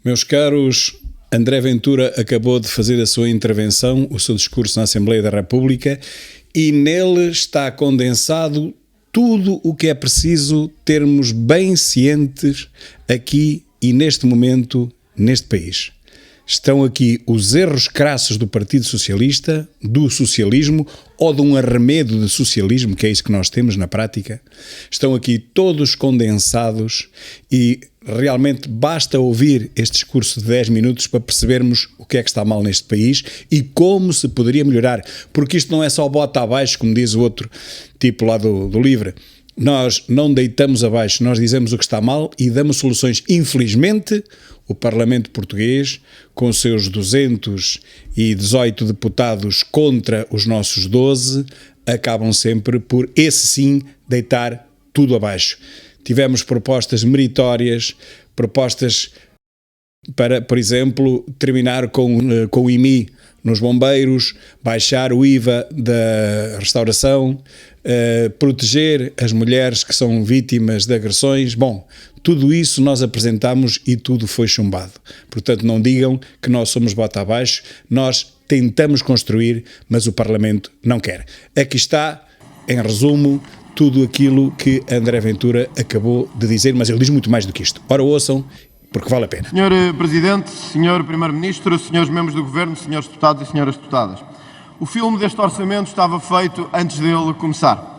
Meus caros, André Ventura acabou de fazer a sua intervenção, o seu discurso na Assembleia da República, e nele está condensado tudo o que é preciso termos bem cientes aqui e neste momento, neste país. Estão aqui os erros crassos do Partido Socialista, do socialismo ou de um arremedo de socialismo, que é isso que nós temos na prática. Estão aqui todos condensados e realmente basta ouvir este discurso de 10 minutos para percebermos o que é que está mal neste país e como se poderia melhorar. Porque isto não é só bota abaixo, como diz o outro tipo lá do Livre. Nós não deitamos abaixo, nós dizemos o que está mal e damos soluções. Infelizmente, o Parlamento Português, com os seus 218 deputados contra os nossos 12, acabam sempre por, esse sim, deitar tudo abaixo. Tivemos propostas meritórias, propostas para, por exemplo, terminar com o IMI nos bombeiros, baixar o IVA da restauração, proteger as mulheres que são vítimas de agressões. Bom, tudo isso nós apresentamos e tudo foi chumbado. Portanto, não digam que nós somos bota abaixo, nós tentamos construir, mas o Parlamento não quer. Aqui está, em resumo, tudo aquilo que André Ventura acabou de dizer, mas ele diz muito mais do que isto. Ora, ouçam, porque vale a pena. Senhor Presidente, Senhor Primeiro-Ministro, Senhores Membros do Governo, Senhores Deputados e Senhoras Deputadas, o filme deste orçamento estava feito antes dele começar.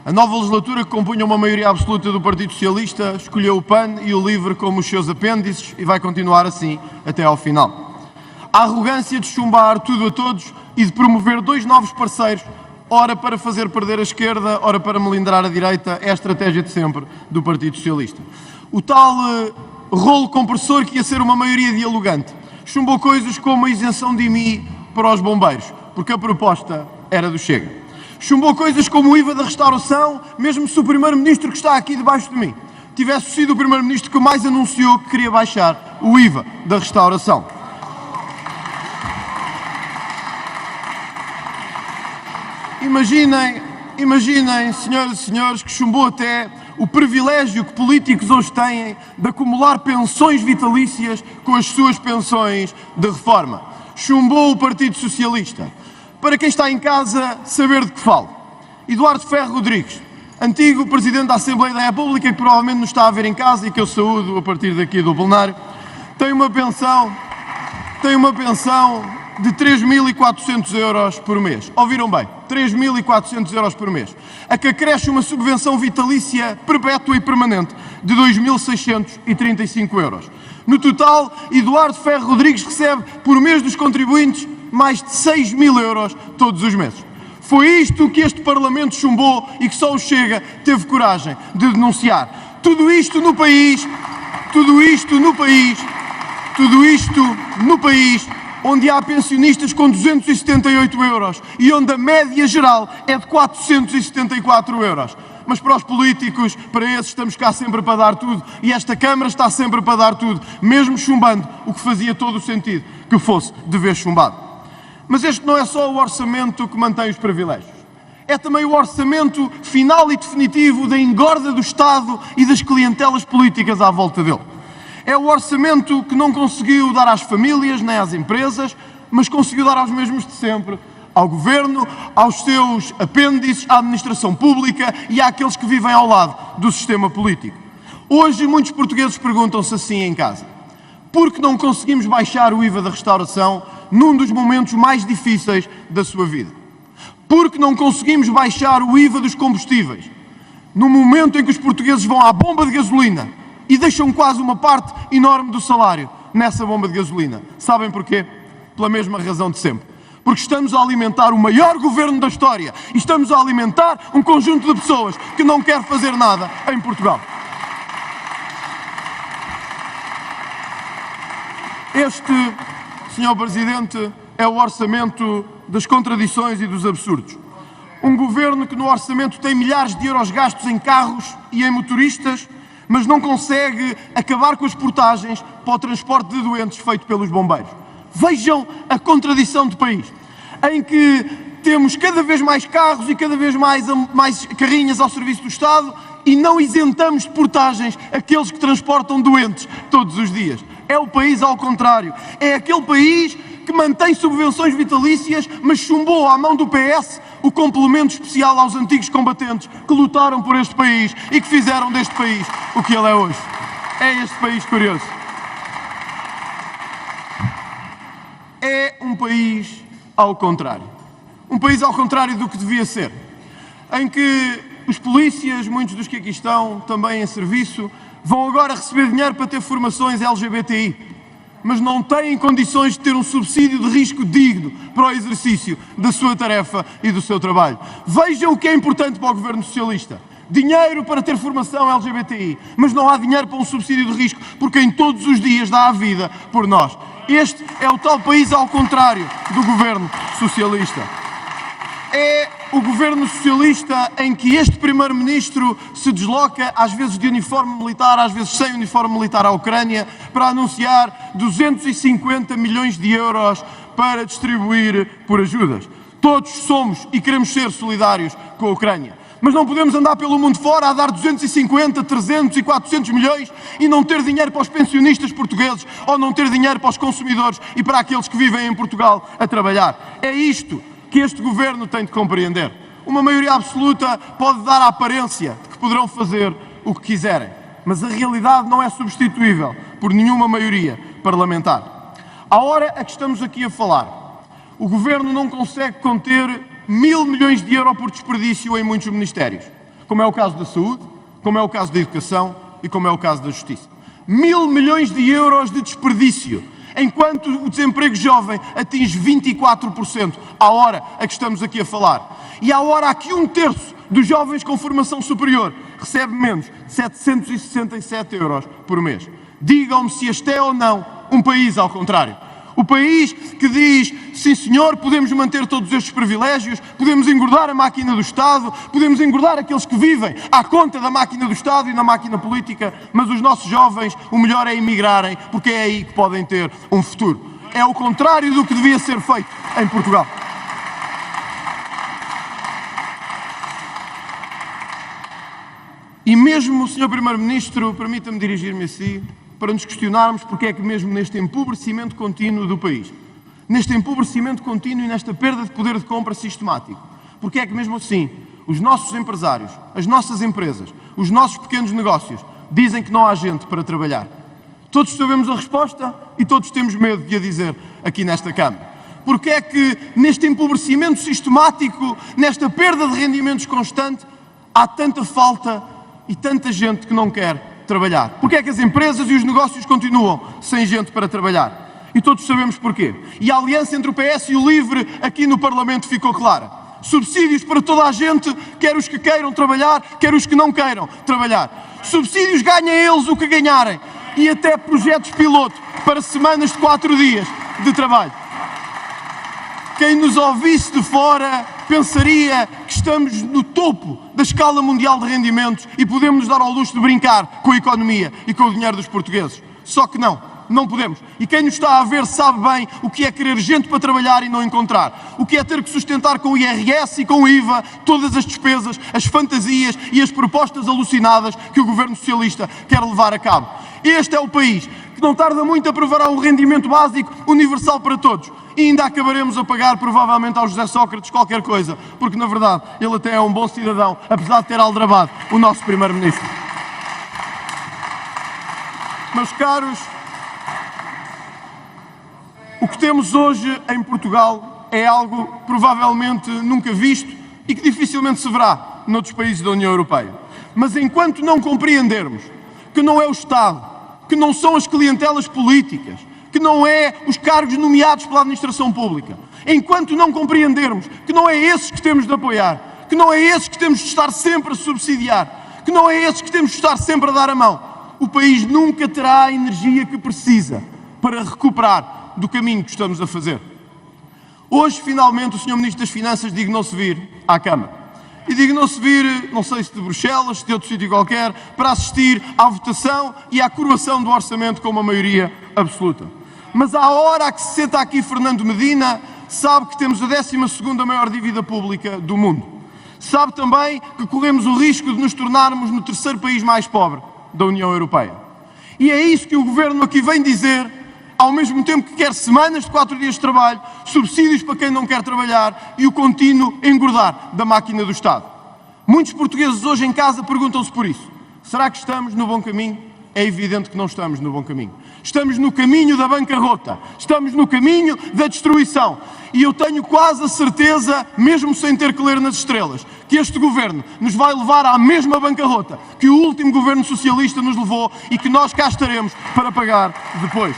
A nova legislatura, que compunha uma maioria absoluta do Partido Socialista, escolheu o PAN e o LIVRE como os seus apêndices e vai continuar assim até ao final. A arrogância de chumbar tudo a todos e de promover dois novos parceiros, ora para fazer perder a esquerda, ora para melindrar a direita, é a estratégia de sempre do Partido Socialista. O tal rolo compressor que ia ser uma maioria dialogante chumbou coisas como a isenção de IMI para os bombeiros, porque a proposta era do Chega. Chumbou coisas como o IVA da restauração, mesmo se o Primeiro-Ministro que está aqui debaixo de mim tivesse sido o Primeiro-Ministro que mais anunciou que queria baixar o IVA da restauração. Imaginem, senhoras e senhores, que chumbou até o privilégio que políticos hoje têm de acumular pensões vitalícias com as suas pensões de reforma. Chumbou o Partido Socialista. Para quem está em casa, saber de que falo. Eduardo Ferro Rodrigues, antigo Presidente da Assembleia da República, que provavelmente nos está a ver em casa e que eu saúdo a partir daqui do plenário, tem uma pensão de 3.400 euros por mês. Ouviram bem? 3.400 euros por mês. A que acresce uma subvenção vitalícia perpétua e permanente de 2.635 euros. No total, Eduardo Ferro Rodrigues recebe por mês dos contribuintes mais de 6.000 euros todos os meses. Foi isto que este Parlamento chumbou e que só o Chega teve coragem de denunciar. Tudo isto no país onde há pensionistas com 278 euros e onde a média geral é de 474 euros. Mas para os políticos, para esses estamos cá sempre para dar tudo e esta Câmara está sempre para dar tudo, mesmo chumbando o que fazia todo o sentido que fosse de vez chumbado. Mas este não é só o orçamento que mantém os privilégios. É também o orçamento final e definitivo da engorda do Estado e das clientelas políticas à volta dele. É o orçamento que não conseguiu dar às famílias nem às empresas, mas conseguiu dar aos mesmos de sempre, ao Governo, aos seus apêndices, à administração pública e àqueles que vivem ao lado do sistema político. Hoje muitos portugueses perguntam-se assim em casa: por que não conseguimos baixar o IVA da restauração num dos momentos mais difíceis da sua vida? Por que não conseguimos baixar o IVA dos combustíveis no momento em que os portugueses vão à bomba de gasolina e deixam quase uma parte enorme do salário nessa bomba de gasolina? Sabem porquê? Pela mesma razão de sempre. Porque estamos a alimentar o maior governo da história e estamos a alimentar um conjunto de pessoas que não quer fazer nada em Portugal. Este, Sr. Presidente, é o orçamento das contradições e dos absurdos. Um governo que no orçamento tem milhares de euros gastos em carros e em motoristas, mas não consegue acabar com as portagens para o transporte de doentes feito pelos bombeiros. Vejam a contradição de país, em que temos cada vez mais carros e cada vez mais carrinhas ao serviço do Estado e não isentamos de portagens aqueles que transportam doentes todos os dias. é o país ao contrário. É aquele país que mantém subvenções vitalícias, mas chumbou à mão do PS o complemento especial aos antigos combatentes que lutaram por este país e que fizeram deste país o que ele é hoje. É este país curioso. É um país ao contrário. Um país ao contrário do que devia ser. Em que os polícias, muitos dos que aqui estão, também em serviço, vão agora receber dinheiro para ter formações LGBTI, mas não têm condições de ter um subsídio de risco digno para o exercício da sua tarefa e do seu trabalho. Vejam o que é importante para o governo socialista. Dinheiro para ter formação LGBTI, mas não há dinheiro para um subsídio de risco por quem todos os dias dá a vida por nós. Este é o tal país ao contrário do governo socialista. É o governo socialista em que este primeiro-ministro se desloca, às vezes de uniforme militar, às vezes sem uniforme militar, à Ucrânia, para anunciar 250 milhões de euros para distribuir por ajudas. Todos somos e queremos ser solidários com a Ucrânia. Mas não podemos andar pelo mundo fora a dar 250, 300 e 400 milhões e não ter dinheiro para os pensionistas portugueses ou não ter dinheiro para os consumidores e para aqueles que vivem em Portugal a trabalhar. É isto que este governo tem de compreender. Uma maioria absoluta pode dar a aparência de que poderão fazer o que quiserem, mas a realidade não é substituível por nenhuma maioria parlamentar. À hora a que estamos aqui a falar, o governo não consegue conter 1.000 milhões de euros por desperdício em muitos ministérios, como é o caso da saúde, como é o caso da educação e como é o caso da justiça. 1.000 milhões de euros de desperdício, enquanto o desemprego jovem atinge 24%, à hora a que estamos aqui a falar. E à hora a que 1/3 dos jovens com formação superior recebe menos de 767 euros por mês. Digam-me se este é ou não um país ao contrário. O país que diz, sim senhor, podemos manter todos estes privilégios, podemos engordar a máquina do Estado, podemos engordar aqueles que vivem à conta da máquina do Estado e na máquina política, mas os nossos jovens, o melhor é emigrarem, porque é aí que podem ter um futuro. É o contrário do que devia ser feito em Portugal. E mesmo o Sr. Primeiro-Ministro, permita-me dirigir-me a si, para nos questionarmos porque é que mesmo neste empobrecimento contínuo do país, neste empobrecimento contínuo e nesta perda de poder de compra sistemático, porque é que mesmo assim os nossos empresários, as nossas empresas, os nossos pequenos negócios dizem que não há gente para trabalhar. Todos sabemos a resposta e todos temos medo de a dizer aqui nesta Câmara. Porque é que neste empobrecimento sistemático, nesta perda de rendimentos constante, há tanta falta e tanta gente que não quer trabalhar? Porque é que as empresas e os negócios continuam sem gente para trabalhar? E todos sabemos porquê. E a aliança entre o PS e o LIVRE aqui no Parlamento ficou clara. Subsídios para toda a gente, quer os que queiram trabalhar, quer os que não queiram trabalhar. Subsídios, ganhem eles o que ganharem. E até projetos piloto para semanas de 4 dias de trabalho. Quem nos ouvisse de fora pensaria que estamos no topo da escala mundial de rendimentos e podemos nos dar ao luxo de brincar com a economia e com o dinheiro dos portugueses. Só que não podemos. E quem nos está a ver sabe bem o que é querer gente para trabalhar e não encontrar. O que é ter que sustentar com o IRS e com o IVA todas as despesas, as fantasias e as propostas alucinadas que o governo socialista quer levar a cabo. Este é o país que não tarda muito a aprovar um rendimento básico universal para todos. E ainda acabaremos a pagar, provavelmente, ao José Sócrates qualquer coisa, porque, na verdade, ele até é um bom cidadão, apesar de ter aldrabado o nosso primeiro-ministro. Meus caros, o que temos hoje em Portugal é algo provavelmente nunca visto e que dificilmente se verá noutros países da União Europeia. Mas enquanto não compreendermos que não é o Estado, que não são as clientelas políticas, que não é os cargos nomeados pela administração pública, enquanto não compreendermos que não é esses que temos de apoiar, que não é esses que temos de estar sempre a subsidiar, que não é esses que temos de estar sempre a dar a mão, o país nunca terá a energia que precisa para recuperar do caminho que estamos a fazer. Hoje, finalmente, o Sr. Ministro das Finanças dignou-se vir à Câmara. E dignou-se vir, não sei se de Bruxelas, se de outro sítio qualquer, para assistir à votação e à coroação do orçamento com uma maioria absoluta. Mas à hora a que se senta aqui Fernando Medina, sabe que temos a 12ª maior dívida pública do mundo. Sabe também que corremos o risco de nos tornarmos no 3º país mais pobre da União Europeia. E é isso que o Governo aqui vem dizer, ao mesmo tempo que quer semanas de 4 dias de trabalho, subsídios para quem não quer trabalhar e o contínuo engordar da máquina do Estado. Muitos portugueses hoje em casa perguntam-se por isso. Será que estamos no bom caminho? É evidente que não estamos no bom caminho. Estamos no caminho da bancarrota. Estamos no caminho da destruição. E eu tenho quase a certeza, mesmo sem ter que ler nas estrelas, que este governo nos vai levar à mesma bancarrota que o último governo socialista nos levou e que nós cá estaremos para pagar depois.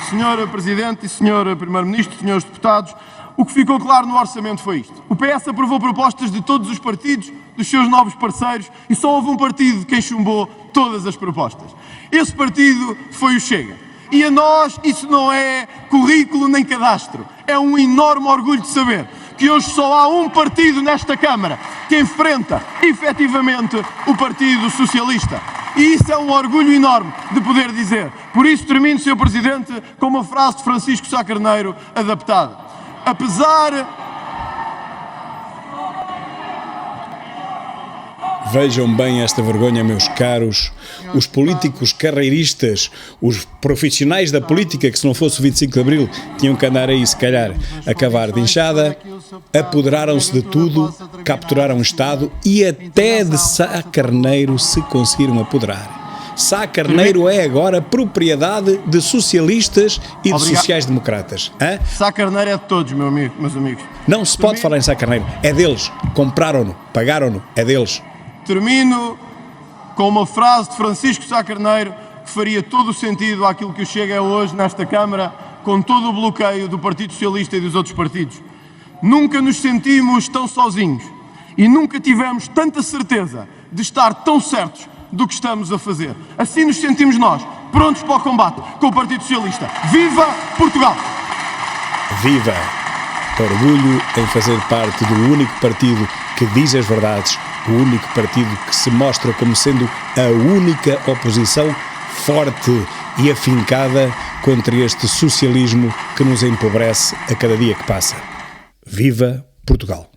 Senhor Presidente e Senhor Primeiro-Ministro, senhores deputados, o que ficou claro no orçamento foi isto. O PS aprovou propostas de todos os partidos, dos seus novos parceiros, e só houve um partido de quem chumbou todas as propostas. Esse partido foi o Chega. E a nós isso não é currículo nem cadastro. É um enorme orgulho de saber que hoje só há um partido nesta Câmara que enfrenta efetivamente o Partido Socialista. E isso é um orgulho enorme de poder dizer. Por isso termino, Sr. Presidente, com uma frase de Francisco Sá Carneiro adaptada. Vejam bem esta vergonha, meus caros. Os políticos carreiristas, os profissionais da política, que se não fosse o 25 de Abril, tinham que andar aí, se calhar, a cavar de enxada, apoderaram-se de tudo, capturaram o Estado e até de Sá Carneiro se conseguiram apoderar. Sá Carneiro é agora propriedade de socialistas e de sociais-democratas. Sá Carneiro é de todos, meus amigos. Não se pode falar em Sá Carneiro. É deles. Compraram-no, pagaram-no, é deles. Termino com uma frase de Francisco Sá Carneiro que faria todo o sentido àquilo que o Chega é hoje nesta Câmara, com todo o bloqueio do Partido Socialista e dos outros partidos. Nunca nos sentimos tão sozinhos e nunca tivemos tanta certeza de estar tão certos do que estamos a fazer. Assim nos sentimos nós, prontos para o combate com o Partido Socialista. Viva Portugal! Viva! Orgulho em fazer parte do único partido que diz as verdades, o único partido que se mostra como sendo a única oposição forte e afincada contra este socialismo que nos empobrece a cada dia que passa. Viva Portugal!